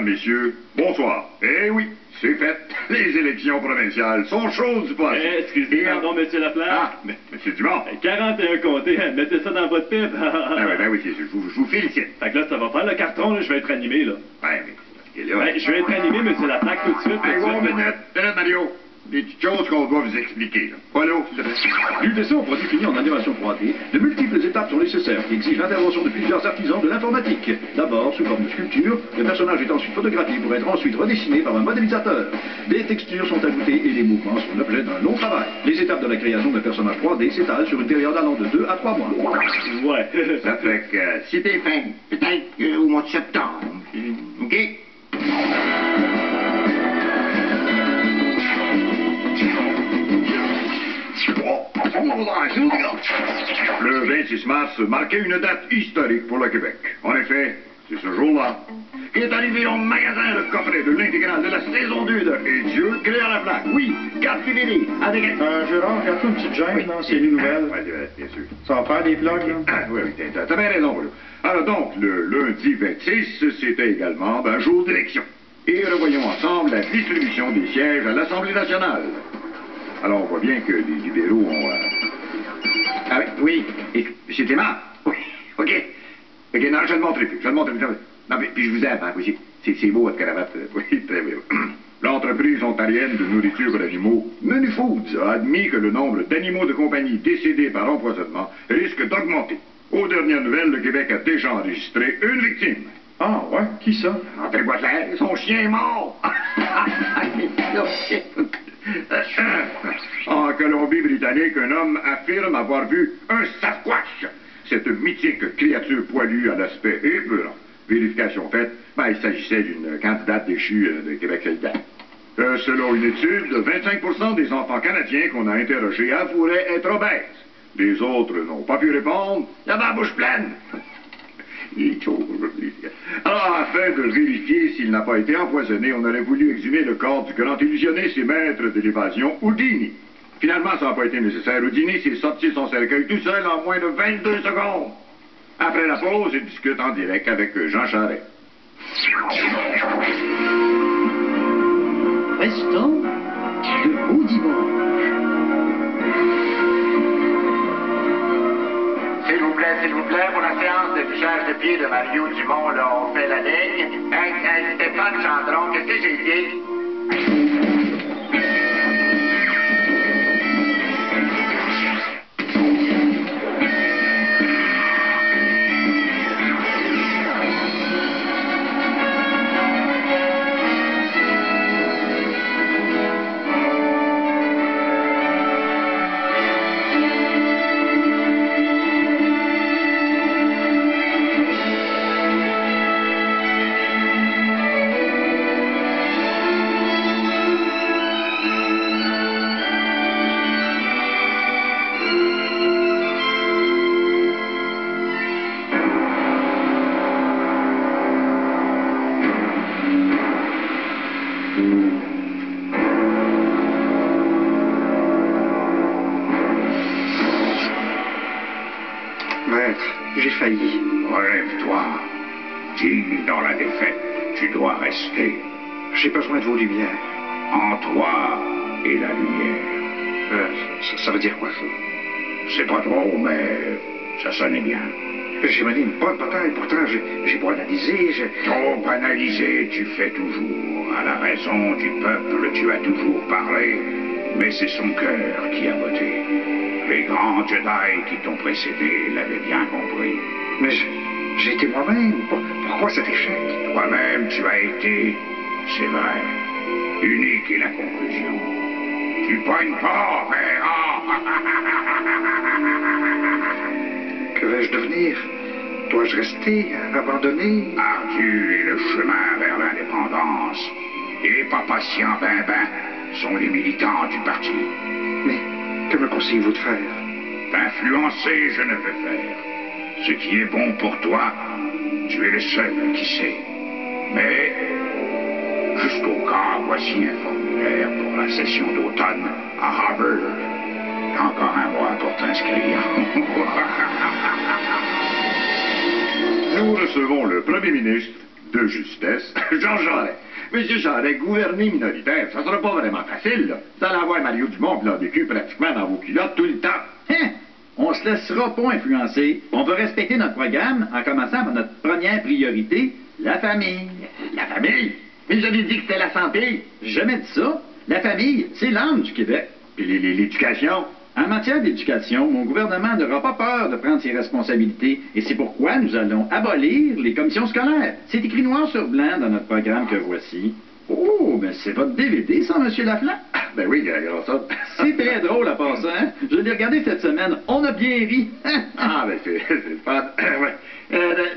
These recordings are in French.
Messieurs, bonsoir. Eh oui, c'est fait. Les élections provinciales sont chaudes du passé. Excusez, pardon, monsieur Lafleur. Ah, mais monsieur Dumont. 41 comtés, mettez ça dans votre pipe. Oui, je vous félicite. Fait que là, ça va faire le carton, là, je vais être animé, là. Mais, là... je vais être animé, monsieur Lafleur, tout de suite. Minute, Mario. Des petites choses qu'on doit vous expliquer, là. Voilà, s'il te plaît. L'UTC ont produit fini en animation 3D. De multiples étapes sont nécessaires qui exigent l'intervention de plusieurs artisans de l'informatique. D'abord, sous forme de sculpture, le personnage est ensuite photographié pour être ensuite redessiné par un modélisateur. Des textures sont ajoutées et les mouvements sont l'objet d'un long travail. Les étapes de la création d'un personnage 3D s'étalent sur une période allant de 2 à 3 mois. Ouais. Ça fait que c'était fin, peut-être au mois de septembre. OK? Le 26 mars marquait une date historique pour le Québec. En effet, c'est ce jour-là qu'est arrivé au magasin le coffret de l'intégrale de la saison 2 de Et Dieu créa la plaque. Oui, 4 DVD avec... Gérard, regarde-toi une petite gêne dans ces nouvelles. Oui, bien sûr. Ça va faire des blogs, là? Oui, t'as bien raison, voilà. Alors donc, le lundi 26, c'était également un jour d'élection. Et revoyons ensemble la distribution des sièges à l'Assemblée nationale. Alors, on voit bien que les libéraux ont... Ah oui, et M. Clément? Oui, OK. OK, non, je ne le montrerai plus. Non, mais puis je vous aime, hein, aussi. C'est beau, votre cravate. Oui, très bien. L'entreprise ontarienne de nourriture pour animaux, Menu Foods, a admis que le nombre d'animaux de compagnie décédés par empoisonnement risque d'augmenter. Aux dernières nouvelles, le Québec a déjà enregistré une victime. Ah, ouais? Qui ça? André Boisclair, son chien est mort. En Colombie-Britannique, un homme affirme avoir vu un Sasquatch, cette mythique créature poilue à l'aspect épeurant. Vérification faite, il s'agissait d'une candidate déchue de Québec solidaire. Selon une étude, 25% des enfants canadiens qu'on a interrogés avoueraient être obèses. Les autres n'ont pas pu répondre. Il y avait la bouche pleine. Il est chaud aujourd'hui. Alors, afin de vérifier s'il n'a pas été empoisonné, on aurait voulu exhumer le corps du grand illusionniste et maître de l'évasion, Houdini. Finalement, ça n'a pas été nécessaire. Houdini s'est sorti de son cercueil tout seul en moins de 22 secondes. Après la pause, il discute en direct avec Jean Charest. Restons de beau dimanche. S'il vous plaît, pour la séance de fichage de pied de Mario Dumont, là, on fait la ligne. Stéphane Chandron, qu'est-ce que j'ai dit? Maître, j'ai failli. Relève-toi. Digne dans la défaite, tu dois rester. J'ai besoin de vos lumières. En toi et la lumière. Ça veut dire quoi, ça? C'est pas trop, mais ça sonnait bien. J'ai mené une bonne bataille, pourtant j'ai beau analyser, Trop analysé, tu fais toujours. À la raison du peuple, tu as toujours parlé, mais c'est son cœur qui a voté. Les grands Jedi qui t'ont précédé l'avaient bien compris. Mais j'ai été moi-même. Pourquoi cet échec? Toi-même, tu as été, c'est vrai, unique est la conclusion. Tu pognes pas, frère. Que vais-je devenir? Dois-je rester, abandonné? Ardu est le chemin vers l'indépendance. Il n'est pas patient, ben. sont les militants du parti. Mais que me conseillez-vous de faire? Influencer, je ne peux faire. Ce qui est bon pour toi, tu es le seul qui sait. Mais, jusqu'au cas, voici un formulaire pour la session d'automne à Harvard. Encore un mois pour t'inscrire. Nous recevons le premier ministre de justesse, Jean Charest. Monsieur Charest, gouverner minoritaire, ça sera pas vraiment facile, là. Vous allez avoir Mario Dumont et l'ADQ pratiquement dans vos culottes tout le temps. Hein? On se laissera pas influencer. On va respecter notre programme en commençant par notre première priorité, la famille. La famille? Mais j'avais dit que c'était la santé. J'ai jamais dit ça. La famille, c'est l'âme du Québec. Puis l'éducation. En matière d'éducation, mon gouvernement n'aura pas peur de prendre ses responsabilités et c'est pourquoi nous allons abolir les commissions scolaires. C'est écrit noir sur blanc dans notre programme que voici. Oh, mais c'est votre DVD, ça, M. Laflamme? Ben oui, grâce ça. C'est très drôle à part ça, hein? Je l'ai regardé cette semaine. On a bien ri. Ah, ben c'est le fun. Ouais.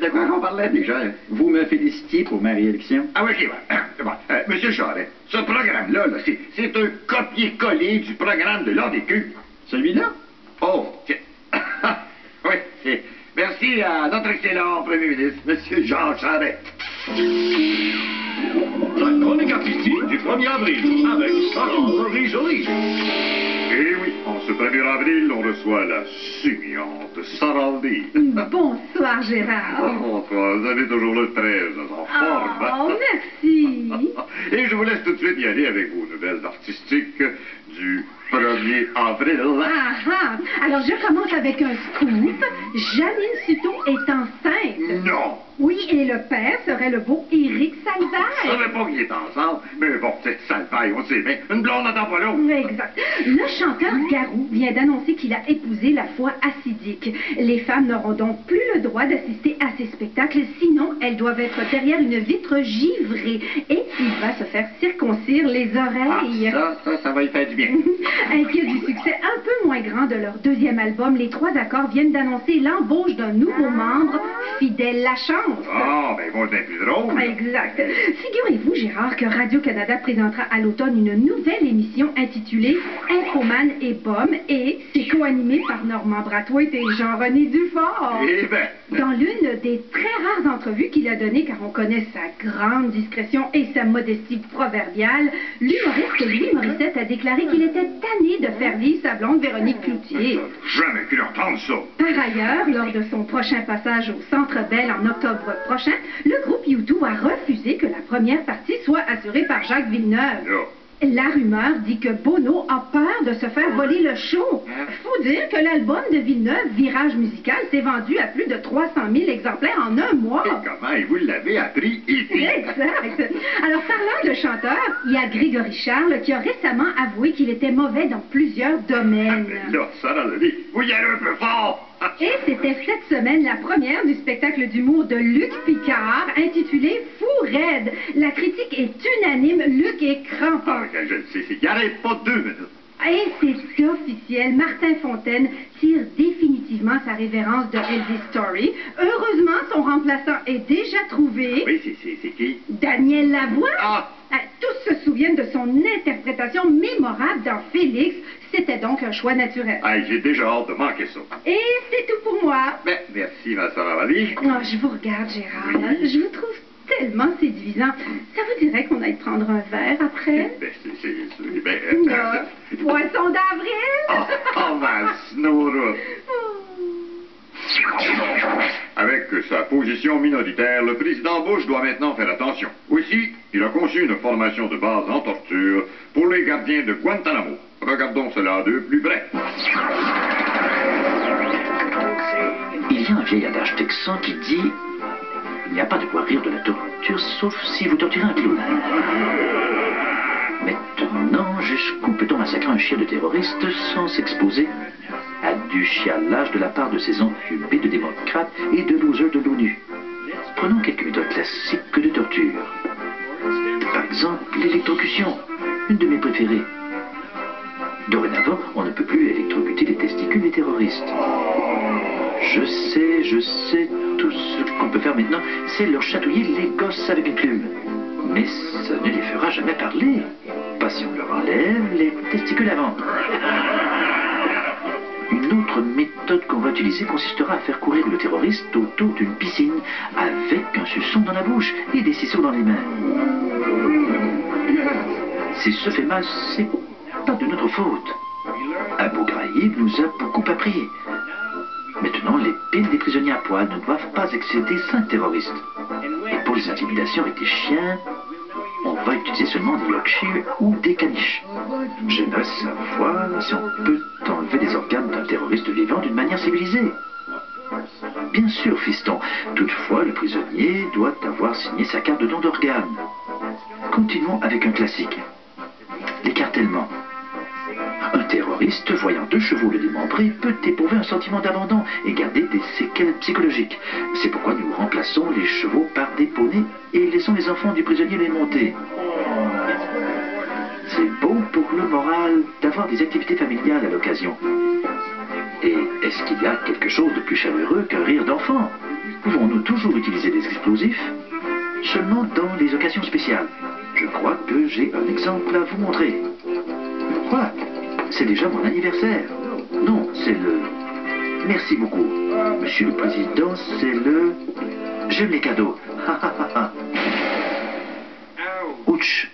De quoi on parlait déjà? Vous me félicitiez pour ma réélection? Ah oui, ok, ouais. Bon, Monsieur Charest, ce programme-là, là, c'est un copier-coller du programme de l'ADQ. Celui-là? Oh, tiens. Oui, c'est... Merci à notre excellent Premier ministre, M. Jean Charest. La chronique artistique du 1er avril, avec Sarah Jolie. Eh oui, en ce 1er avril, on reçoit la sémillante Sarah Lee. Bonsoir, Gérard. Bonsoir, vous avez toujours le 13 en forme. Oh, merci. Et je vous laisse tout de suite y aller avec vos nouvelles artistiques du 1er avril. Ah. Alors, je commence avec un scoop. Janine Suto est enceinte. Non! Oui, et le père serait le beau Éric Je Salvaire. savais pas qu'ils étaient ensemble, mais bon, cette salvaille, on sait bien. Une blonde n'attend pas l'autre. Exact. Le chanteur Garou vient d'annoncer qu'il a épousé la foi acidique. Les femmes n'auront donc plus le droit d'assister à ces spectacles, sinon elles doivent être derrière une vitre givrée. Et il va se faire circoncire les oreilles. Ça va y faire du bien. Inquiets du succès un peu moins grand de leur deuxième album, les Trois Accords viennent d'annoncer l'embauche d'un nouveau membre, Fidèle Lachance. Ah, ben ils vont être plus drôles. Exact. Figurez-vous, Gérard, que Radio-Canada présentera à l'automne une nouvelle émission intitulée Infoman et Bum et c'est co-animé par Normand Brathwaite et Jean-René Dufort. Eh ben... Dans l'une des très rares entrevues qu'il a données, car on connaît sa grande discrétion et sa modestie proverbiale, l'humoriste Louis Morissette a déclaré qu'il était tanné de faire vivre sa blonde Véronique Cloutier. Jamais pu entendre ça. Par ailleurs, lors de son prochain passage au Centre Bell en octobre prochain, le groupe U2 a refusé que la première partie soit assurée par Jacques Villeneuve. Là. La rumeur dit que Bono a peur de se faire voler le show. Faut dire que l'album de Villeneuve, Virage musical, s'est vendu à plus de 300 000 exemplaires en un mois. Et comment vous l'avez appris ici? Exact. Alors, parlant de chanteurs, il y a Grégory Charles qui a récemment avoué qu'il était mauvais dans plusieurs domaines. Là, ça dans la vie, vous y allez un peu fort. Et c'était cette semaine la première du spectacle d'humour de Luc Picard, intitulé Fou Raide. La critique est unanime, Luc est crampant. Ah, je le sais, c'est qu'il n'arrête pas 2 minutes. Et c'est officiel, Martin Fontaine tire définitivement sa révérence de Elvis Story. Heureusement, son remplaçant est déjà trouvé. Oui, c'est qui? Daniel Lavoie. Ah! Tous se souviennent de son interprétation mémorable dans Félix. C'était donc un choix naturel. Ah, j'ai déjà hâte de manquer ça. Et c'est tout pour moi. Ben, merci, ma sœur Amalie. Oh, je vous regarde, Gérard. Oui. Je vous trouve tellement séduisant. Ça vous dirait qu'on aille prendre un verre après? Ben, c'est ben... Ah, poisson d'avril? Oh, ma snowroute. Avec sa position minoritaire, le président Bush doit maintenant faire attention. Aussi, il a conçu une formation de base en torture pour les gardiens de Guantanamo. Regardons cela de plus près. Il y a un vieil adage texan qui dit il n'y a pas de quoi rire de la torture, sauf si vous torturez un clown. Maintenant, jusqu'où peut-on massacrer un chien de terroriste sans s'exposer à du chialage de la part de ces enfumés de démocrates et de losers de l'ONU? Prenons quelques méthodes classiques de torture. Par exemple, l'électrocution, une de mes préférées. Dorénavant, on ne peut plus électrocuter les testicules des terroristes. Je sais, tout ce qu'on peut faire maintenant, c'est leur chatouiller les gosses avec une plume. Mais ça ne les fera jamais parler. Pas si on leur enlève les testicules avant. Une autre méthode qu'on va utiliser consistera à faire courir le terroriste autour d'une piscine avec un suçon dans la bouche et des ciseaux dans les mains. S'il se fait mal, c'est pas de notre faute. Abu Ghraib nous a beaucoup appris. Maintenant, les piles des prisonniers à poil ne doivent pas excéder 5 terroristes. Et pour les intimidations avec des chiens, on va utiliser seulement des Yorkshire ou des caniches. J'aimerais savoir si on peut enlever des organes d'un terroriste vivant d'une manière civilisée. Bien sûr, fiston. Toutefois, le prisonnier doit avoir signé sa carte de don d'organes. Continuons avec un classique. L'écartèlement. Un terroriste, voyant 2 chevaux le démembrer, peut éprouver un sentiment d'abandon et garder des séquelles psychologiques. C'est pourquoi nous remplaçons les chevaux par des poneys et laissons les enfants du prisonnier les monter. C'est beau pour le moral d'avoir des activités familiales à l'occasion. Et est-ce qu'il y a quelque chose de plus chaleureux qu'un rire d'enfant? Pouvons-nous toujours utiliser des explosifs? Seulement dans les occasions spéciales. Je crois que j'ai un exemple à vous montrer. Quoi? C'est déjà mon anniversaire. Non, c'est le... Merci beaucoup. Monsieur le Président, c'est le... J'aime les cadeaux. Ouch.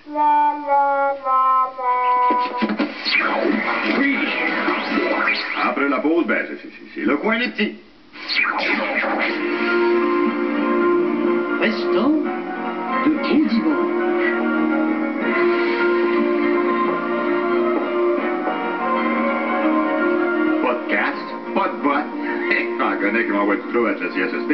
Oui. Après la pause, ben, c'est le coin des petits. Restons de bon dimanche. Pas de casque, pas de bottes. J'en connais qui m'envoient du trou avec la CSSP.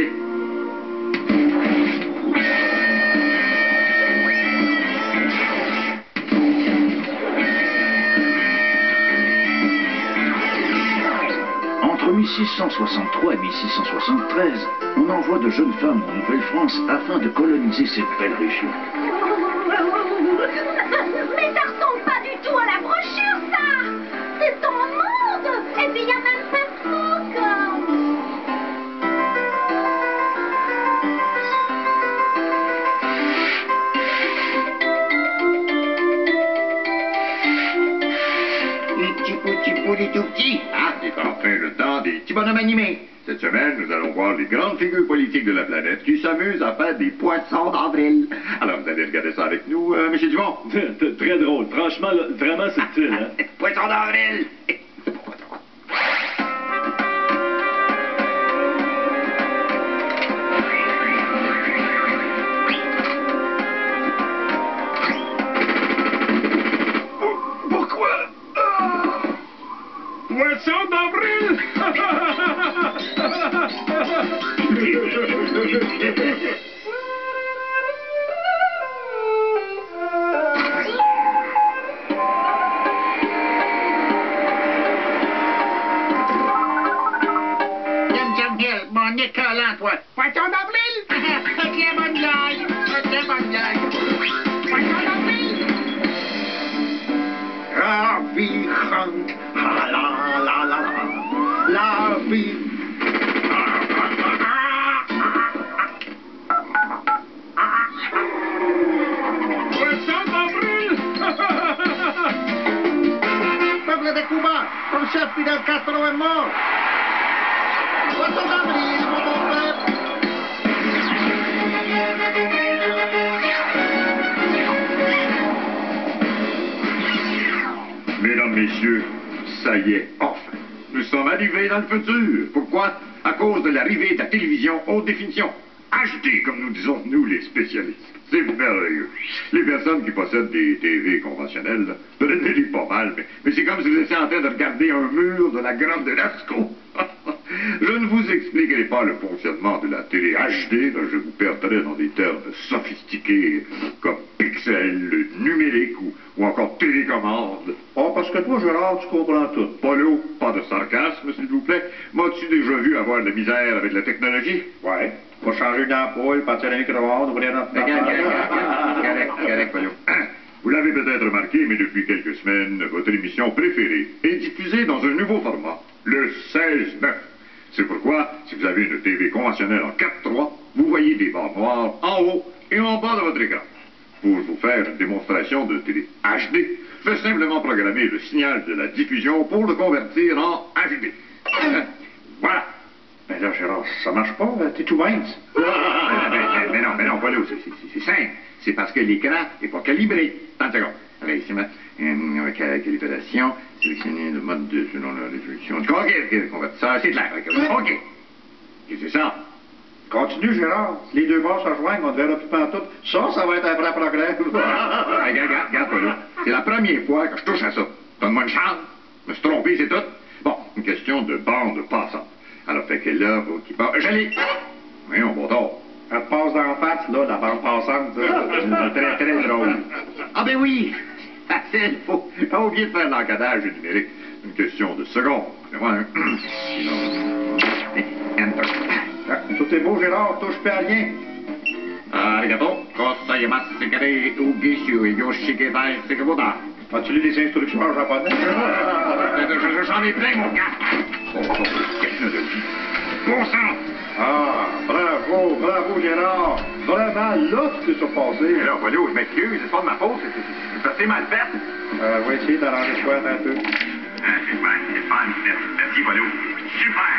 Entre 1663 et 1673, on envoie de jeunes femmes en Nouvelle-France afin de coloniser cette belle région. Mais ça ressemble pas du tout à la brochure, ça! C'est en monde! Et puis il y a même pas de phoque! Les tout petits. Ah, c'est enfin le temps des petits bonhommes animés. Cette semaine, nous allons voir les grandes figures politiques de la planète qui s'amusent à faire des poissons d'avril. Alors, vous allez regarder ça avec nous, M. Dumont? Très drôle. Franchement, là, vraiment subtil, hein? Poissons d'avril! Poisson d'avril! Mon nez collant, toi. Poisson d'avril? Très bonne blague. Très bonne blague. Poisson d'avril? La vie chante. Ah la la la la. La vie. Poisson d'avril! Peuple de Cuba, ton chef Fidel Castro est mort. Poisson d'avril, mon peuple. Mesdames, Messieurs, ça y est, enfin. Nous sommes arrivés dans le futur. Pourquoi? À cause de l'arrivée de la télévision haute définition. HD, comme nous disons, nous, les spécialistes. C'est merveilleux. Les personnes qui possèdent des TV conventionnelles, là, prenez-les pas mal, mais c'est comme si vous étiez en train de regarder un mur de la grotte de Lascaux. Je ne vous expliquerai pas le fonctionnement de la télé HD, là, je vous perdrai dans des termes sophistiqués comme pixels, numérique ou encore télécommande. Oh, parce que toi, Gérard, tu comprends tout. Polo, pas de sarcasme, s'il vous plaît. M'as-tu déjà vu avoir de la misère avec la technologie? Ouais. Faut changer d'ampoule, partir un micro-ondes, ouvrir notre... Correct, Polo. Vous l'avez peut-être remarqué, mais depuis quelques semaines, votre émission préférée est diffusée dans un nouveau format, le 16-9. C'est pourquoi, si vous avez une TV conventionnelle en 4:3, vous voyez des barres noires en haut et en bas de votre écran. Pour vous faire une démonstration de télé HD, fais simplement programmer le signal de la diffusion pour le convertir en HD. Voilà. Ben là, Gérard, ça marche pas, t'es tout mince. Mais non, pas là, c'est simple. C'est parce que l'écran n'est pas calibré. 30 secondes. Allez, ici, avec la calibration, sélectionner le mode de selon la résolution. OK, convertir ça, c'est clair. OK. Et c'est ça. Continue, Gérard. Si les deux bords se rejoignent, on ne verra plus pantoute. Ça va être un vrai progrès. Regarde, Paul. C'est la première fois que je touche à ça. Donne-moi une chance. Je me suis trompé, c'est tout. Bon, une question de bande passante. Alors, fait que là, faut qu'il passe. Je l'ai. Voyons, bon tort. Elle te passe dans la face, là, la bande passante. C'est très, très drôle. Ah ben oui! Facile, faut pas oublier de faire l'encodage numérique. Une question de secondes. Enter. Tout est beau, Gérard, touche pas à rien. Arigato, cosa yamasukare ugishu yoshiketai sekabuda. As-tu lu les instructions en japonais? J'en ai plein, mon gars. Technologie. Bon sang! Ah, bravo, Gérard. Vraiment, là, tu t'es surpassé. Mais là, Polo, je m'excuse, c'est pas de ma faute, c'est assez mal fait. On va essayer d'arranger quoi un peu. Merci, Polo. Super!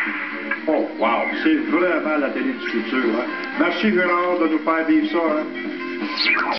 Oh, wow, c'est vraiment la télé du futur, hein. Merci, Gérard, de nous faire vivre ça, hein.